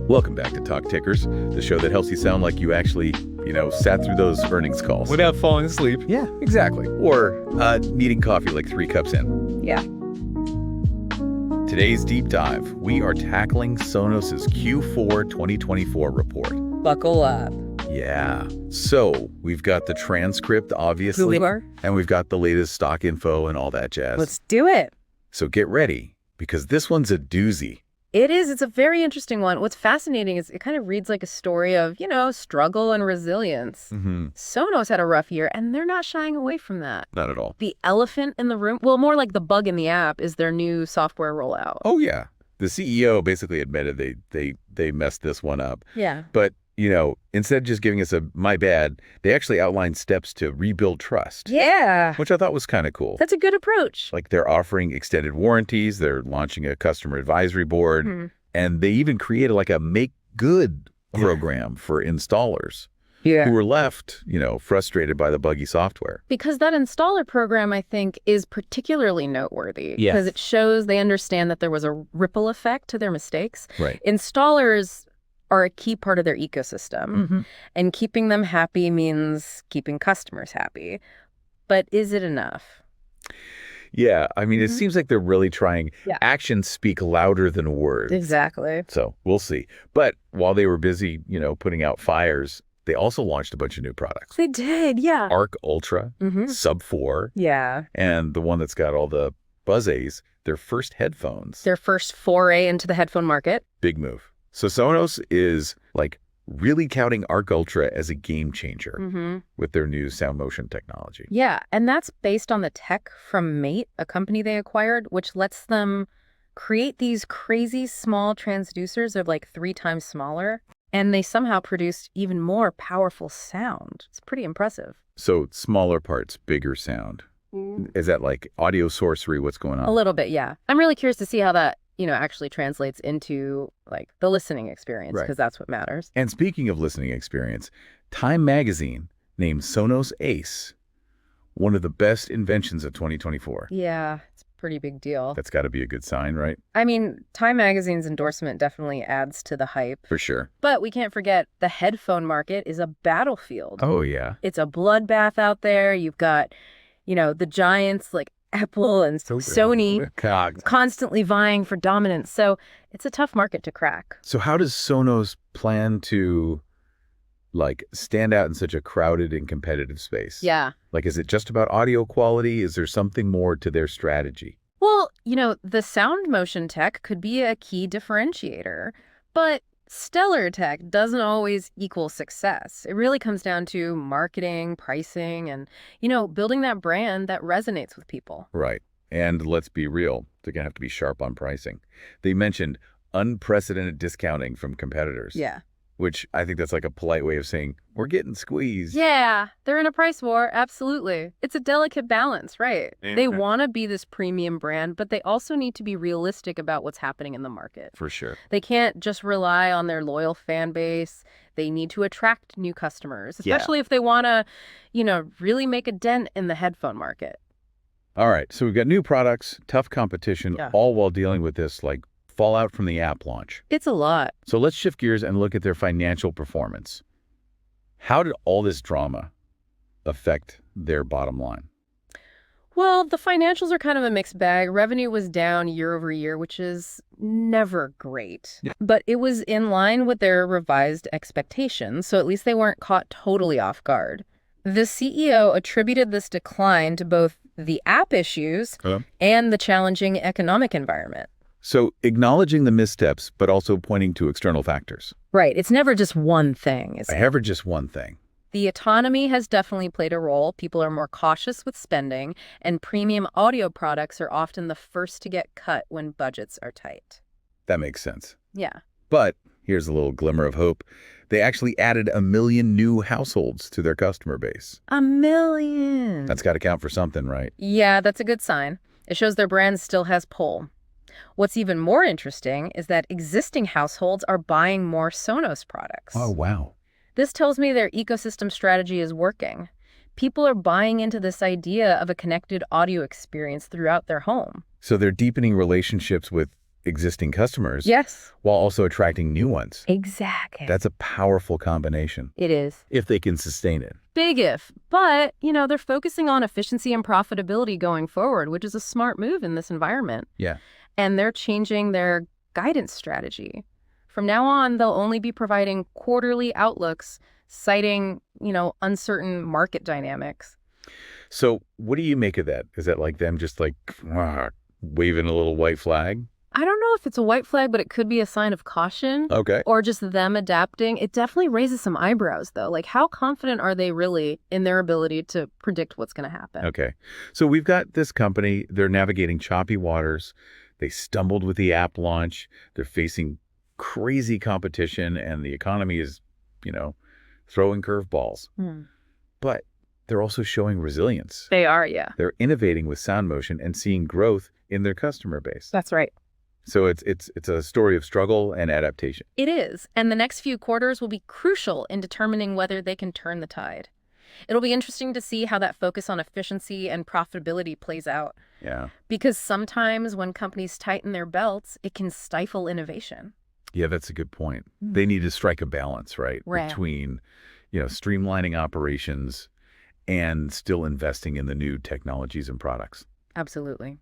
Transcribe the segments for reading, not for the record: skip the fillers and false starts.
Welcome back to Talk Tickers, the show that helps you sound like you actually, sat through those earnings calls. Without falling asleep. Yeah, exactly. Or needing coffee like 3 cups in. Yeah. Today's deep dive, we are tackling Sonos' Q4 2024 report. Buckle up. Yeah. So we've got the transcript, obviously. Who we are? And we've got the latest stock info and all that jazz. Let's do it. So get ready, because this one's a doozy. It is. It's a very interesting one. What's fascinating is it kind of reads like a story of, struggle and resilience. Mm-hmm. Sonos had a rough year, and they're not shying away from that. Not at all. The elephant in the room, well, more like the bug in the app, is their new software rollout. Oh, yeah. The CEO basically admitted they messed this one up. Yeah. But, instead of just giving us a my bad, they actually outlined steps to rebuild trust. Yeah. Which I thought was kind of cool. That's a good approach. Like they're offering extended warranties, they're launching a customer advisory board, and they even created like a make good program for installers who were left, frustrated by the buggy software. Because that installer program, I think, is particularly noteworthy. Because it shows they understand that there was a ripple effect to their mistakes. Right. Installers are a key part of their ecosystem. And keeping them happy means keeping customers happy. But is it enough? Yeah, I mean, it seems like they're really trying. Yeah. Actions speak louder than words. Exactly. So we'll see. But while they were busy, putting out fires, they also launched a bunch of new products. They did, yeah. Arc Ultra, Sub 4, and the one that's got all the Buzz-A's, their first headphones. Their first foray into the headphone market. Big move. So Sonos is really counting Arc Ultra as a game changer with their new sound motion technology. Yeah, and that's based on the tech from Mate, a company they acquired, which lets them create these crazy small transducers of 3 times smaller, and they somehow produce even more powerful sound. It's pretty impressive. So smaller parts, bigger sound. Is that like audio sorcery? What's going on? A little bit, yeah. I'm really curious to see how that actually translates into the listening experience, because that's what matters. And speaking of listening experience, Time Magazine named Sonos Ace one of the best inventions of 2024. Yeah, it's a pretty big deal. That's got to be a good sign, right? I mean, Time Magazine's endorsement definitely adds to the hype. For sure. But we can't forget the headphone market is a battlefield. Oh, yeah. It's a bloodbath out there. You've got, the giants like Apple and Sony constantly vying for dominance. So it's a tough market to crack. So how does Sonos plan to stand out in such a crowded and competitive space? Yeah. Is it just about audio quality? Is there something more to their strategy? Well, the sound motion tech could be a key differentiator, but stellar tech doesn't always equal success. It really comes down to marketing, pricing, and, building that brand that resonates with people. Right. And let's be real, they're going to have to be sharp on pricing. They mentioned unprecedented discounting from competitors. Yeah. Which I think that's a polite way of saying, we're getting squeezed. Yeah, they're in a price war, absolutely. It's a delicate balance, right? They want to be this premium brand, but they also need to be realistic about what's happening in the market. For sure. They can't just rely on their loyal fan base. They need to attract new customers, especially if they want to, really make a dent in the headphone market. All right, so we've got new products, tough competition, all while dealing with this, fallout from the app launch. It's a lot. So let's shift gears and look at their financial performance. How did all this drama affect their bottom line? Well, the financials are kind of a mixed bag. Revenue was down year over year, which is never great. Yeah. But it was in line with their revised expectations, so at least they weren't caught totally off guard. The CEO attributed this decline to both the app issues and the challenging economic environment. So acknowledging the missteps, but also pointing to external factors. Right. It's never just one thing. Never just one thing. The autonomy has definitely played a role. People are more cautious with spending, and premium audio products are often the first to get cut when budgets are tight. That makes sense. Yeah. But here's a little glimmer of hope. They actually added 1 million new households to their customer base. 1 million. That's got to count for something, right? Yeah, that's a good sign. It shows their brand still has pull. What's even more interesting is that existing households are buying more Sonos products. Oh, wow. This tells me their ecosystem strategy is working. People are buying into this idea of a connected audio experience throughout their home. So they're deepening relationships with existing customers. Yes. While also attracting new ones. Exactly. That's a powerful combination. It is. If they can sustain it. Big if. But, they're focusing on efficiency and profitability going forward, which is a smart move in this environment. Yeah. And they're changing their guidance strategy. From now on, they'll only be providing quarterly outlooks, citing, uncertain market dynamics. So what do you make of that? Is that like them just waving a little white flag? I don't know if it's a white flag, but it could be a sign of caution. Okay. Or just them adapting. It definitely raises some eyebrows, though. Like, how confident are they really in their ability to predict what's going to happen? Okay. So we've got this company. They're navigating choppy waters. They stumbled with the app launch. They're facing crazy competition, and the economy is, throwing curveballs. But they're also showing resilience. They are, yeah. They're innovating with sound motion and seeing growth in their customer base. That's right. So it's a story of struggle and adaptation. It is. And the next few quarters will be crucial in determining whether they can turn the tide. It'll be interesting to see how that focus on efficiency and profitability plays out. Yeah. Because sometimes when companies tighten their belts, it can stifle innovation. Yeah, that's a good point. They need to strike a balance, right? Between, streamlining operations and still investing in the new technologies and products. Absolutely.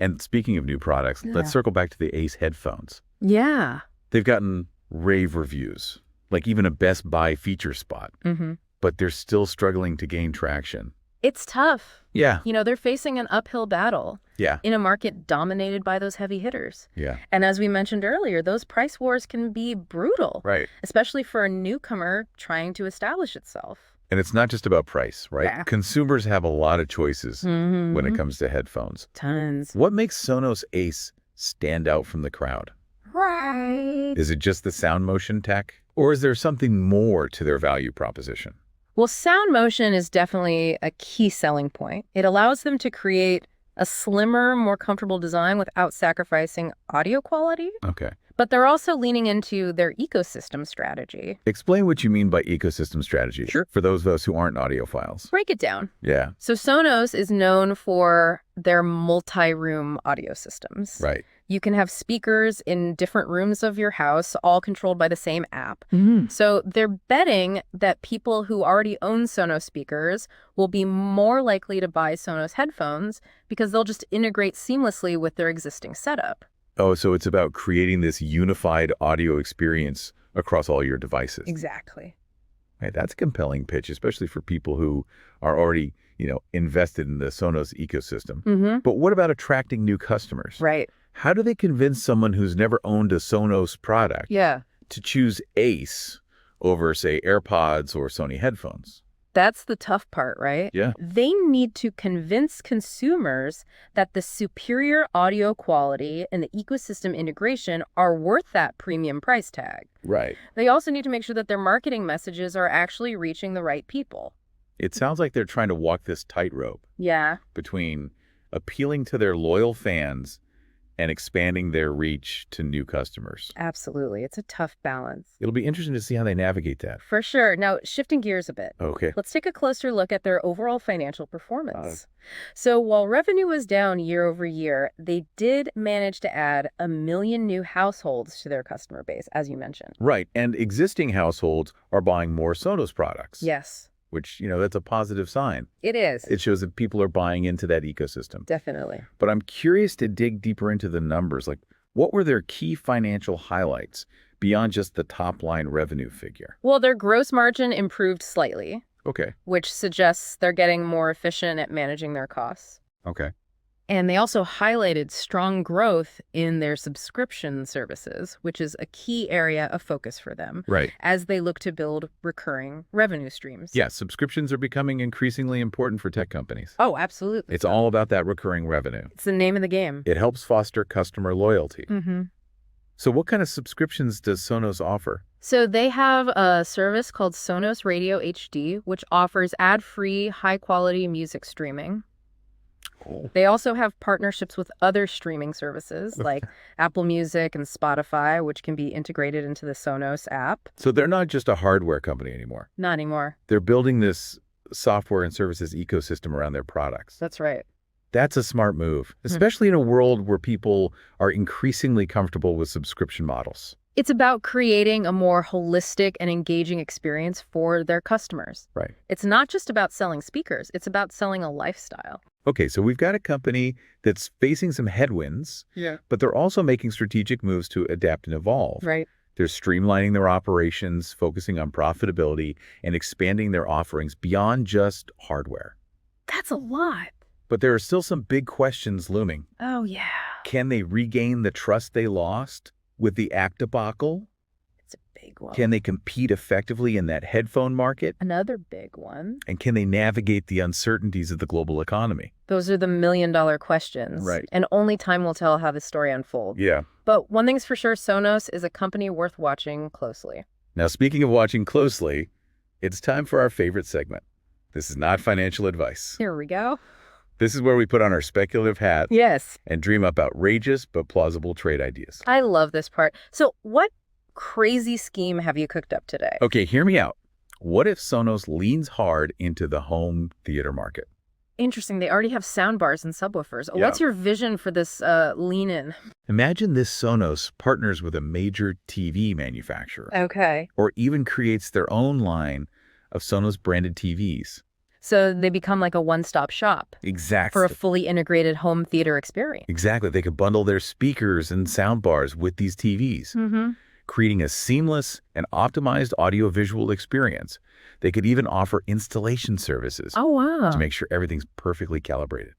And speaking of new products, let's circle back to the Ace headphones. Yeah. They've gotten rave reviews, like even a Best Buy feature spot. But they're still struggling to gain traction. It's tough. Yeah. They're facing an uphill battle. Yeah. In a market dominated by those heavy hitters. Yeah. And as we mentioned earlier, those price wars can be brutal. Right. Especially for a newcomer trying to establish itself. And it's not just about price, right? Yeah. Consumers have a lot of choices when it comes to headphones. Tons. What makes Sonos Ace stand out from the crowd? Right. Is it just the sound motion tech? Or is there something more to their value proposition? Well, sound motion is definitely a key selling point. It allows them to create a slimmer, more comfortable design without sacrificing audio quality. Okay. But they're also leaning into their ecosystem strategy. Explain what you mean by ecosystem strategy. Sure. For those of us who aren't audiophiles. Break it down. Yeah. So Sonos is known for their multi-room audio systems. Right. You can have speakers in different rooms of your house, all controlled by the same app. So they're betting that people who already own Sonos speakers will be more likely to buy Sonos headphones because they'll just integrate seamlessly with their existing setup. Oh, so it's about creating this unified audio experience across all your devices. Exactly. Right, that's a compelling pitch, especially for people who are already, invested in the Sonos ecosystem. But what about attracting new customers? Right. How do they convince someone who's never owned a Sonos product to choose Ace over, say, AirPods or Sony headphones? That's the tough part, right? Yeah. They need to convince consumers that the superior audio quality and the ecosystem integration are worth that premium price tag. Right. They also need to make sure that their marketing messages are actually reaching the right people. It sounds like they're trying to walk this tightrope between appealing to their loyal fans and expanding their reach to new customers. Absolutely. It's a tough balance. It'll be interesting to see how they navigate that. For sure. Now, shifting gears a bit. Okay. Let's take a closer look at their overall financial performance. So while revenue was down year over year, they did manage to add 1 million new households to their customer base, as you mentioned. Right. And existing households are buying more Sonos products. Yes. Which, that's a positive sign. It is. It shows that people are buying into that ecosystem. Definitely. But I'm curious to dig deeper into the numbers. Like, what were their key financial highlights beyond just the top-line revenue figure? Well, their gross margin improved slightly. Okay. Which suggests they're getting more efficient at managing their costs. Okay. And they also highlighted strong growth in their subscription services, which is a key area of focus for them. Right. As they look to build recurring revenue streams. Yeah, subscriptions are becoming increasingly important for tech companies. Oh, absolutely. It's all about that recurring revenue. It's the name of the game. It helps foster customer loyalty. So what kind of subscriptions does Sonos offer? So they have a service called Sonos Radio HD, which offers ad-free, high-quality music streaming. Cool. They also have partnerships with other streaming services like Apple Music and Spotify, which can be integrated into the Sonos app. So they're not just a hardware company anymore. Not anymore. They're building this software and services ecosystem around their products. That's right. That's a smart move, especially in a world where people are increasingly comfortable with subscription models. It's about creating a more holistic and engaging experience for their customers. Right. It's not just about selling speakers. It's about selling a lifestyle. Okay, so we've got a company that's facing some headwinds, but they're also making strategic moves to adapt and evolve. Right. They're streamlining their operations, focusing on profitability, and expanding their offerings beyond just hardware. That's a lot. But there are still some big questions looming. Oh, yeah. Can they regain the trust they lost with the app debacle? It's a big one. Can they compete effectively in that headphone market? Another big one. And can they navigate the uncertainties of the global economy? Those are the million-dollar questions. Right. And only time will tell how this story unfolds. Yeah. But one thing's for sure, Sonos is a company worth watching closely. Now, speaking of watching closely, it's time for our favorite segment. This is not financial advice. Here we go. This is where we put on our speculative hat Yes. and dream up outrageous but plausible trade ideas. I love this part. So what crazy scheme have you cooked up today? Okay, hear me out. What if Sonos leans hard into the home theater market? Interesting. They already have soundbars and subwoofers. Yeah. What's your vision for this lean in? Imagine this Sonos partners with a major TV manufacturer Okay. or even creates their own line of Sonos branded TVs. So they become like a one-stop shop Exactly. for a fully integrated home theater experience. Exactly. They could bundle their speakers and soundbars with these TVs, creating a seamless and optimized audiovisual experience. They could even offer installation services Oh, wow. to make sure everything's perfectly calibrated.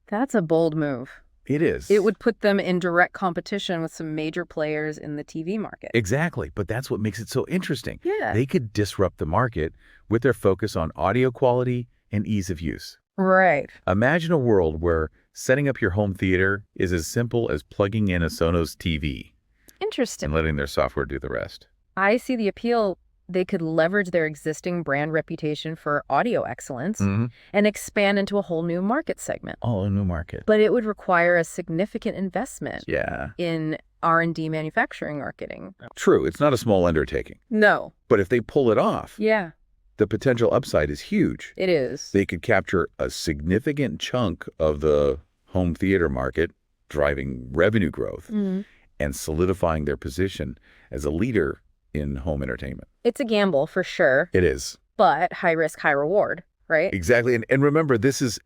That's a bold move. It is. It would put them in direct competition with some major players in the TV market. Exactly. But that's what makes it so interesting. Yeah. They could disrupt the market with their focus on audio quality and ease of use. Right. Imagine a world where setting up your home theater is as simple as plugging in a Sonos TV Interesting. and letting their software do the rest. I see the appeal. They could leverage their existing brand reputation for audio excellence and expand into a whole new market segment. Oh, a new market. But it would require a significant investment Yeah. in R&D manufacturing marketing. True. It's not a small undertaking. No. But if they pull it off, Yeah, the potential upside is huge. it is. They could capture a significant chunk of the home theater market, driving revenue growth and solidifying their position as a leader in home entertainment. It's a gamble for sure, It is. but high risk, high reward, right? Exactly. And remember, this is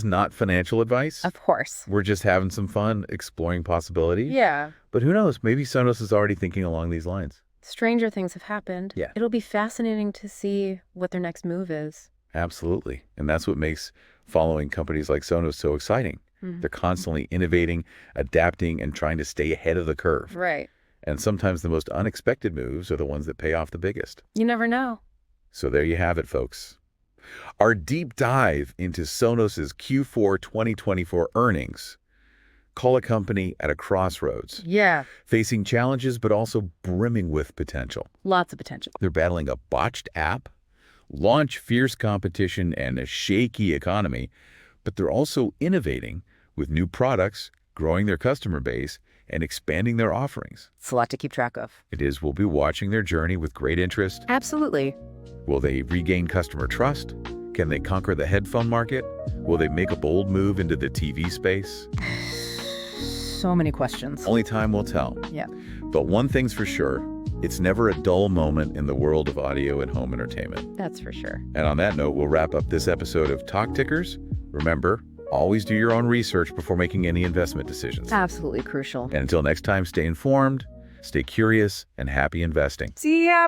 not financial advice. Of course. We're just having some fun exploring possibilities. Yeah. But who knows? Maybe Sonos is already thinking along these lines. Stranger things have happened. Yeah. It'll be fascinating to see what their next move is. Absolutely. And that's what makes following companies like Sonos so exciting. They're constantly innovating, adapting, and trying to stay ahead of the curve. Right. And sometimes the most unexpected moves are the ones that pay off the biggest. You never know. So there you have it, folks. Our deep dive into Sonos's Q4 2024 earnings call a company at a crossroads, Yeah. facing challenges but also brimming with potential. Lots of potential. They're battling a botched app, launch fierce competition, and a shaky economy, but they're also innovating with new products, growing their customer base, and expanding their offerings. It's a lot to keep track of. It is, we'll be watching their journey with great interest. Absolutely. Will they regain customer trust? Can they conquer the headphone market? Will they make a bold move into the TV space? So many questions. Only time will tell. Yeah. But one thing's for sure, it's never a dull moment in the world of audio and home entertainment. That's for sure. And on that note, we'll wrap up this episode of Talk Tickers. Remember, always do your own research before making any investment decisions. Absolutely crucial. And until next time, stay informed, stay curious, and happy investing. See ya.